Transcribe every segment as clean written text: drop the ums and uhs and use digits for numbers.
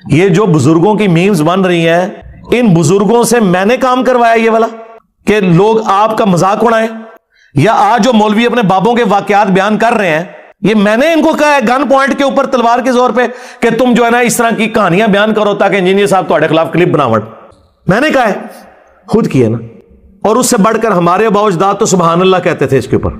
یہ جو بزرگوں کی میمز بن رہی ہیں، ان بزرگوں سے میں نے کام کروایا یہ والا کہ لوگ آپ کا مذاق اڑائیں؟ یا آج جو مولوی اپنے بابوں کے واقعات بیان کر رہے ہیں، یہ میں نے ان کو کہا ہے گن پوائنٹ کے اوپر تلوار کے زور پہ کہ تم جو ہے نا اس طرح کی کہانیاں بیان کرو تاکہ انجینئر صاحب تمہارے خلاف کلپ بناون؟ میں نے کہا ہے، خود کیے نا۔ اور اس سے بڑھ کر ہمارے آباء و اجداد تو سبحان اللہ کہتے تھے اس کے اوپر۔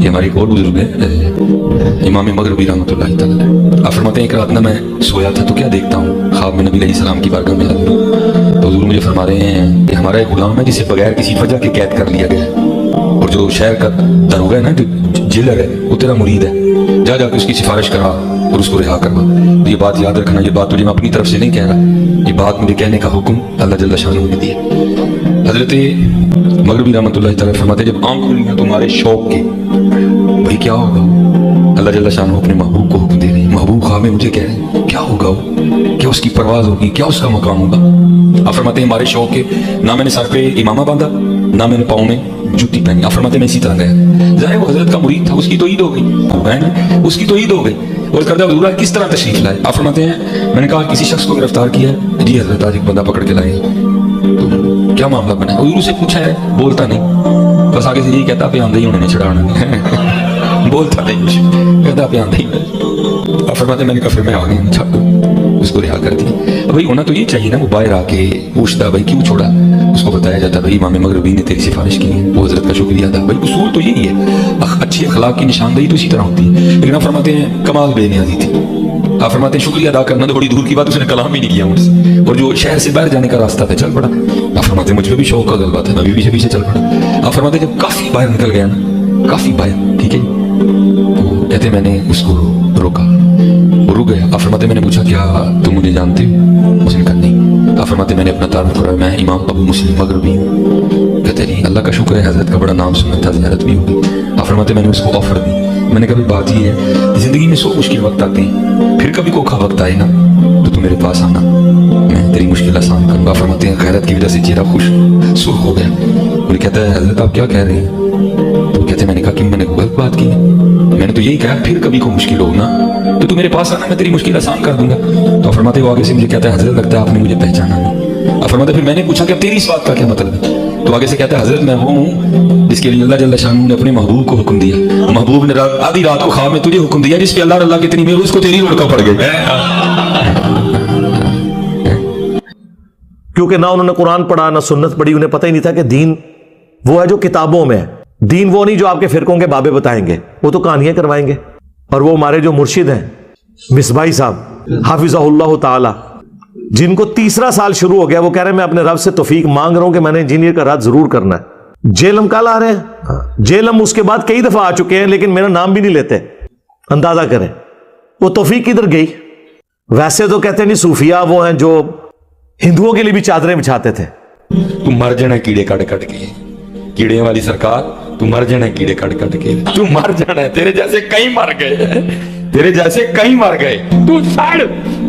یہ ہماری ایک اور بزرگ ہے امام مغربی رحمۃ اللہ تعالی، آپ فرماتے ہیں ایک رات نہ میں سویا تھا تو کیا دیکھتا ہوں، خواب میں نبی علیہ السلام کی بارگاہ میں حاضر ہوں تو حضور مجھے فرما رہے ہیں کہ ہمارا ایک غلام ہے جسے بغیر کسی وجہ کے قید کر لیا گیا ہے، اور جو شہر کا داروغہ ہے نا، جو جیلر ہے، وہ تیرا مرید ہے، جا کے اس کی سفارش کرا اور اس کو رہا کروا۔ یہ بات یاد رکھنا، یہ بات تجھے میں اپنی طرف سے نہیں کہہ رہا، یہ بات مجھے کہنے کا حکم اللہ جل شانہ نے دیا۔ حضرت مغربی رحمۃ اللہ تعالی فرماتے ہیں جب آنکھ کھلی ہیں تمہارے شوق کے، بھائی کیا ہوگا؟ اللہ جل شانہ اپنے محبوب کو حکم دے رہے ہیں، محبوب خواب میں مجھے کہہ رہے ہیں کیا ہوگا وہ، کیا اس کی پرواز ہوگی، کیا اس کا مقام ہوگا؟ آپ فرماتے ہیں ہمارے شوق کے، نہ میں نے سر پہ امامہ باندھا، نہ میں نے پاؤں میں جوتی پہنی۔ آپ فرماتے ہیں میں اسی طرح گیا، ظاہر وہ حضرت کا مرید تھا، اس کی تو عید ہو گئی، اس کی تو عید ہو گئی، اور کردہ حضور کس طرح تشریف لائے؟ آپ فرماتے ہیں میں نے کہا کسی شخص کو گرفتار کیا ہے؟ جی حضرت آج ایک بندہ پکڑ کے لائے۔ تو کیا معاملہ بنا؟ حضور سے پوچھا ہے، بولتا نہیں، بس آگے سے یہی کہتا پہ آندھی انہوں نے چھڑانا، بولتا نہیں، کہتا پہ آندھی۔ آپ فرماتے ہیں میں نے کہا پھر میں آ گئی، چھاپ اس کو رہا کر دی۔ بھائی ہونا تو یہ چاہیے نا، وہ باہر آ کے پوچھتا بھائی کیوں چھوڑا، اس کو بتایا جاتا بھائی امام مغربی نے تیری سفارش کی ہے، وہ حضرت کا شکریہ ادا۔ بھائی اصول تو یہی ہے، اچھی اخلاق کی نشاندہی تو اسی طرح ہوتی ہے، لیکن آپ فرماتے ہیں کمال بے نیازی تھی۔ آپ فرماتے ہیں شکریہ ادا کرنا تو بڑی دور کی بات، اس نے کلام ہی نہیں کیا مجھ سے، اور جو شہر سے باہر جانے کا راستہ تھا چل پڑا۔ آپ فرماتے ہیں مجھ پہ بھی شوق کا غلبہ تھا، میں بھی پیچھے چل پڑا۔ آپ فرماتے ہیں جب کافی باہر نکل گیا نا، کافی باہر، ٹھیک ہے، تو کہتے میں نے اس کو روکا، وہ رک گیا۔ آپ فرماتے میں نے پوچھا کیا تم مجھے جانتے ہو؟ اس نے کہا نہیں۔ آپ فرماتے میں نے اپنا تعارف کرایا، میں امام ابو مسلم مغربی ہوں۔ کہتے نہیں، اللہ کا شکر ہے حضرت کا بڑا نام سنا تھا، زیارت بھی ہوگی۔ آپ فرماتے میں نے اس کو آفر دی، میں نے کہا بات یہ ہے زندگی میں 100 مشکل وقت آتے ہیں، پھر کبھی کوکھا وقت آئے نا تو تم میرے پاس آنا، میں تیری مشکل آسان کروں گا۔ فرماتے ہیں غیرت کی وجہ سے چہرہ خوش سرخ ہو گیا، وہ کہتا ہے حضرت آپ کیا کہہ رہے ہیں؟ تو کہتے ہیں میں نے کہا کہ میں نے غلط بات کی ہے، میں نے تو یہی کہا پھر کبھی کوئی مشکل ہوگا تو تو میرے پاس آنا، میں تیری مشکل آسان کر دوں گا۔ تو فرماتے وہ آگے سے مجھے کہتا ہے حضرت لگتا ہے آپ نے مجھے پہچانا نہیں۔ اور فرماتے پھر میں نے پوچھا کہ اب تیری اس بات کا کیا مطلب ہے؟ تو آگے سے کہتا ہے حضرت میں وہ ہوں جس کے لیے اللہ جل شانہ نے اپنے محبوب کو حکم دیا، محبوب نے آدھی رات کو خواب میں تجھے حکم دیا، جس پہ اللہ کی اتنی مہر اس کو تیری لڑکا پڑ گئی۔ کیونکہ نہ انہوں نے قرآن پڑھا نہ سنت پڑھی، انہیں پتہ ہی نہیں تھا کہ دین وہ ہے جو کتابوں میں ہے، دین وہ نہیں جو آپ کے فرقوں کے بابے بتائیں گے، وہ تو کہانیاں کروائیں گے۔ اور وہ ہمارے جو مرشد ہیں مصباحی صاحب حافظہ اللہ تعالی، جن کو 3را سال شروع ہو گیا، وہ کہہ رہے ہیں میں اپنے رب سے توفیق مانگ رہا ہوں کہ میں نے انجینئر کا رد ضرور کرنا ہے۔ جیلم کل آ رہے ہیں، جیلم اس کے بعد کئی دفعہ آ چکے ہیں لیکن میرا نام بھی نہیں لیتے، اندازہ کریں وہ توفیق کدھر گئی۔ ویسے تو کہتے نہیں صوفیہ وہ ہیں جو ہندوؤں کے لیے بھی چادریں بچھاتے تھے۔ تم مر جانا کیڑے کٹ کٹ کے، کیڑے والی سرکار، تم مر جانا کیڑے کٹ کٹ کے، تم مر جانا ہے، تیرے جیسے کئی مر گئے، تیرے جیسے کئی مر گئے، تو سڑ،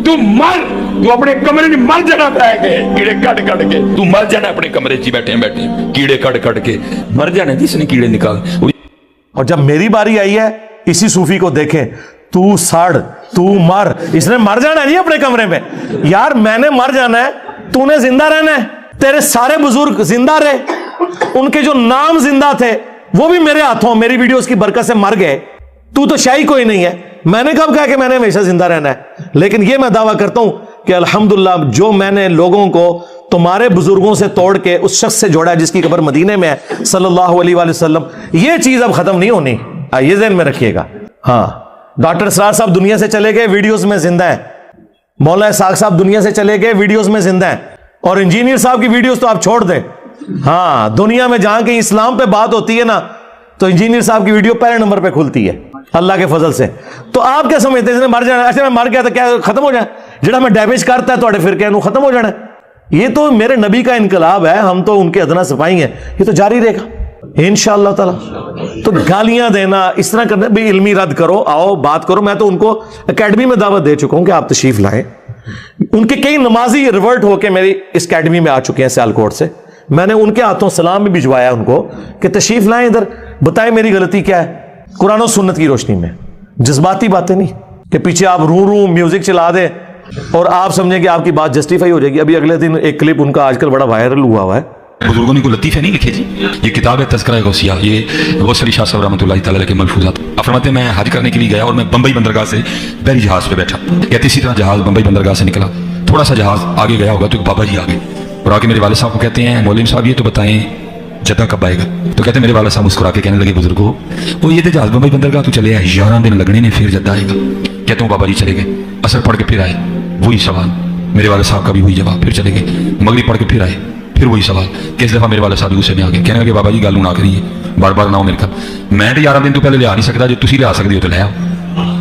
تو مر، تو اپنے کمرے میں مر جانا پائے گئے کیڑے کٹ کٹ کے، تو مر جانا اپنے کمرے چی بیٹھے بیٹھے کیڑے کٹ کٹ کے، مر جانا جس نے کیڑے نکال۔ اور جب میری باری آئی ہے اسی صوفی کو دیکھیں، تو سڑ، تو مر، اس نے مر جانا ہے نہیں اپنے کمرے میں، یار میں نے مر جانا ہے، تو نے زندہ رہنا ہے۔ تیرے سارے بزرگ زندہ رہے، ان کے جو نام زندہ تھے وہ بھی میرے ہاتھوں میری ویڈیوز کی برکت سے مر گئے، تو شاہی کوئی نہیں ہے۔ میں نے کب کہا کہ میں نے ہمیشہ زندہ رہنا ہے؟ لیکن یہ میں دعویٰ کرتا ہوں کہ الحمدللہ جو میں نے لوگوں کو تمہارے بزرگوں سے توڑ کے اس شخص سے جوڑا ہے جس کی قبر مدینے میں ہے صلی اللہ علیہ وآلہ وسلم، یہ چیز اب ختم نہیں ہونی، یہ ذہن میں رکھیے گا۔ ہاں، ڈاکٹر اسرار صاحب دنیا سے چلے گئے، ویڈیوز میں زندہ ہیں، مولا اسحاق صاحب دنیا سے چلے گئے، ویڈیوز میں زندہ ہیں، اور انجینئر صاحب کی ویڈیوز تو آپ چھوڑ دیں۔ ہاں، دنیا میں جہاں کہیں اسلام پہ بات ہوتی ہے نا تو انجینئر صاحب کی ویڈیو پہلے نمبر پہ کھلتی ہے اللہ کے فضل سے۔ تو آپ کیا سمجھتے ہیں اس نے مر جانا؟ اچھا میں مر گیا تو کیا ختم ہو جائے؟ جڑا میں ڈیمیج کرتا ہے تھوڑے فرقے نو ختم ہو جانا ہے؟ یہ تو میرے نبی کا انقلاب ہے، ہم تو ان کے ادنا سپاہی ہیں، یہ تو جاری رہے گا انشاءاللہ تعالی۔ تو گالیاں دینا اس طرح کرنا بھی علمی رد کرو، آؤ بات کرو۔ میں تو ان کو اکیڈمی میں دعوت دے چکا ہوں کہ آپ تشریف لائیں۔ ان کے کئی نمازی ریورٹ ہو کے میری اس اکیڈمی میں آ چکے ہیں سیالکوٹ سے، میں نے ان کے ہاتھوں سلام بھی بھجوایا ان کو کہ تشریف لائیں ادھر، بتائیں میری غلطی کیا ہے قرآن و سنت کی روشنی میں، جذباتی باتیں نہیں کہ پیچھے آپ رو میوزک چلا دیں اور آپ سمجھیں کہ آپ کی بات جسٹیفائی ہو جائے گی. ابھی اگلے دن ایک کلپ ان کا آج کل بڑا وائرل ہوا ہے. بزرگوں نے کوئی لطیفے نہیں لکھے جی. یہ کتاب ہے تذکرہ غوثیہ, یہ غوث علی شاہ صاحب رحمۃ اللہ تعالی علیہ کے ملفوظات. آپ فرماتے ہیں میں حج کرنے کے لیے گیا اور میں بمبئی بندرگاہ سے بحری جہاز پہ بیٹھا. کہتے اسی طرح جہاز بمبئی بندرگاہ سے نکلا, تھوڑا سا جہاز آگے گیا ہوگا تو ایک بابا جی آگے اور آ کے میرے والد صاحب کو کہتے ہیں مولوی صاحب یہ تو بتائیں جدہ کب آئے گا. تو کہتے ہیں میرے والد صاحب مسکرا کے کہنے لگے بزرگوں وہ یہ تو جہاز بمبئی بندرگاہ تو چلے آئے 11 دن لگنے نے پھر جدہ آئے گا. کہتے ہیں بابا جی چلے گئے, اثر پڑھ کے پھر آئے, وہی سوال. میرے والد صاحب کا بھی وہی جواب, پھر چلے گئے, مغرب پڑھ کے پھر آئے, پھر وہی سوال. کس دفعہ میرے والد صاحب غصے میں آ گئے, کہنے لگے بابا جی گل نہ کریے, بار بار نہ ہو میرے خیال میں تو 11 دن تو پہلے لے آ نہیں سکتا, جو تسی لے آ سکتے ہو تو لے آؤ.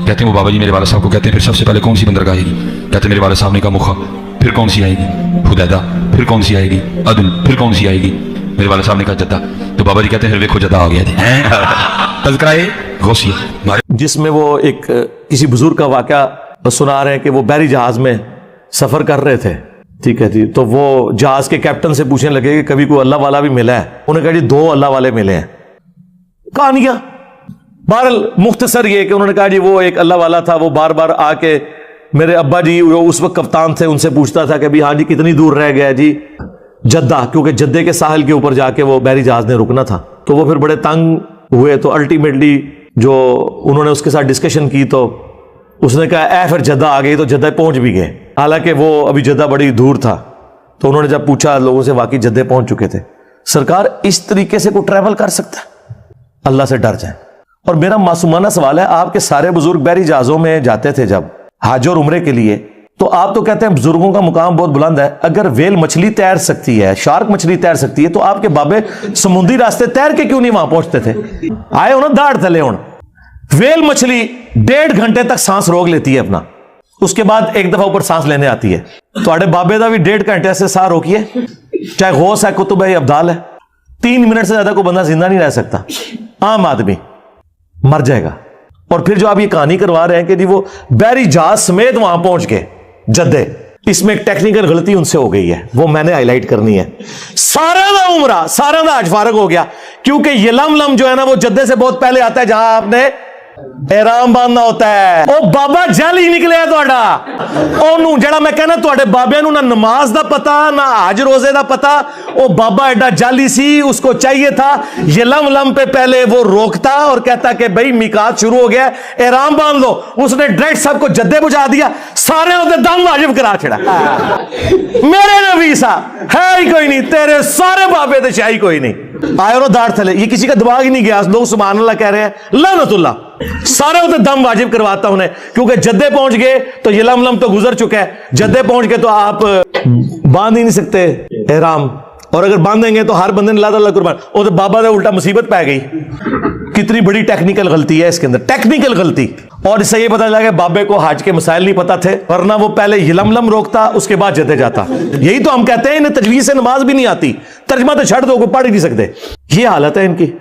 کہتے ہیں وہ بابا جی میرے والد صاحب کو کہتے ہیں پھر سب سے پہلے کون سی بندرگاہ آئے گی. کہتے ہیں میرے والد صاحب نے کہا مکھا, پھر کون سی آئے گی حدیدہ, پھر کون سی آئے گی عدن, پھر کون سی آئے گی. میرے والد صاحب نے کہا جدہ. تو بابا جی کہتے ہیں پھر دیکھو جدہ آ گیا جی. تذکرہ غوثیہ جس میں وہ ایک کسی بزرگ کا واقعہ سنا رہے ہیں کہ وہ بحری جہاز میں سفر کر رہے تھے. ٹھیک ہے جی. تو وہ جہاز کے کیپٹن سے پوچھنے لگے کہ کبھی کوئی اللہ والا بھی ملا ہے. انہوں نے کہا جی 2 اللہ والے ملے ہیں. کہانیاں بہرحال مختصر یہ کہ انہوں نے کہا جی وہ ایک اللہ والا تھا, وہ بار بار آ کے میرے ابا جی جو اس وقت کپتان تھے ان سے پوچھتا تھا کہ بھی ہاں جی کتنی دور رہ گیا جی جدہ, کیونکہ جدے کے ساحل کے اوپر جا کے وہ بحری جہاز نے رکنا تھا. تو وہ پھر بڑے تنگ ہوئے, تو الٹیمیٹلی جو انہوں نے اس کے ساتھ ڈسکشن کی تو اس نے کہا اے پھر جدہ آ گئی. تو جدہ پہنچ بھی گئے, حالانکہ وہ ابھی جدہ بڑی دور تھا. تو انہوں نے جب پوچھا لوگوں سے, واقعی جدے پہنچ چکے تھے. سرکار اس طریقے سے کوئی ٹریول کر سکتا ہے؟ اللہ سے ڈر جائیں. اور میرا معصومانہ سوال ہے, آپ کے سارے بزرگ بحری جہازوں میں جاتے تھے جب حج اور عمرے کے لیے, تو آپ تو کہتے ہیں بزرگوں کا مقام بہت بلند ہے. اگر ویل مچھلی تیر سکتی ہے, شارک مچھلی تیر سکتی ہے, تو آپ کے بابے سمندری راستے تیر کے کیوں نہیں وہاں پہنچتے تھے؟ آئے ہو نا داڑھ تلے ہوں. ویل مچھلی 1.5 گھنٹے تک سانس روک لیتی ہے اپنا, اس کے بعد ایک دفعہ اوپر سانس لینے آتی ہے. تو آڑے بابے دا بھی 1.5 گھنٹے سے سانس روکیے, چاہے غوث ہے, کتب ہے, ابدال ہے, 3 منٹ سے زیادہ کوئی بندہ زندہ نہیں رہ سکتا. عام آدمی مر جائے گا. اور پھر جو آپ یہ کہانی کروا رہے ہیں کہ جی وہ بحری جہاز سمیت وہاں پہنچ گئے جدے, اس میں ایک ٹیکنیکل غلطی ان سے ہو گئی ہے, وہ میں نے ہائی لائٹ کرنی ہے. سارا دا عمرہ, سارا دا حج فارغ ہو گیا, کیونکہ یہ لم جو ہے نا وہ جدے سے بہت پہلے آتا ہے جہاں آپ نے احرام باندھنا ہوتا ہے. او بابا جل ہی نکلے تہاڈا, اونوں جڑا میں کہنا تہاڈے بابے نوں نہ نماز دا پتا نہ حج روزے دا پتا, او بابا ایڈا جالی سی, اس کو چاہیے تھا یہ لم پہ پہلے وہ روکتا اور کہتا کہ بھائی میقات شروع ہو گیا, احرام باندھ لو. اس نے ڈائریکٹ سب کو جدے پہنچا دیا, سارے ہوتے دم واجب کرا چھڑا. میرے نبی سا ہے ہی کوئی نہیں, تیرے سارے بابے تے شاہی کوئی نہیں. آئے اور داڑھ تھلے, یہ کسی کا دماغ ہی نہیں گیا, لوگ سبحان اللہ کہہ رہے ہیں, لعنت اللہ. سارے ہوتے دم واجب کرواتا انہیں, کیونکہ جدے پہنچ گئے تو یہ لم تو گزر چکا ہے. جدے پہنچ گئے تو آپ باندھ ہی نہیں سکتے احرام, اور اگر باندھیں گے تو ہر بندے نے لا اللہ قربان. اور بابا نے الٹا مصیبت پہ گئی. کتنی بڑی ٹیکنیکل غلطی ہے اس کے اندر, ٹیکنیکل غلطی. اور اس سے یہ پتا چلا کہ بابے کو حج کے مسائل نہیں پتا تھے, ورنہ وہ پہلے یہ لم روکتا, اس کے بعد جدے جاتا. یہی تو ہم کہتے ہیں انہیں تجویز سے نماز بھی نہیں آتی, ترجمہ تو چھڑ دو, کو پڑھ ہی نہیں سکتے. یہ حالت ہے ان کی.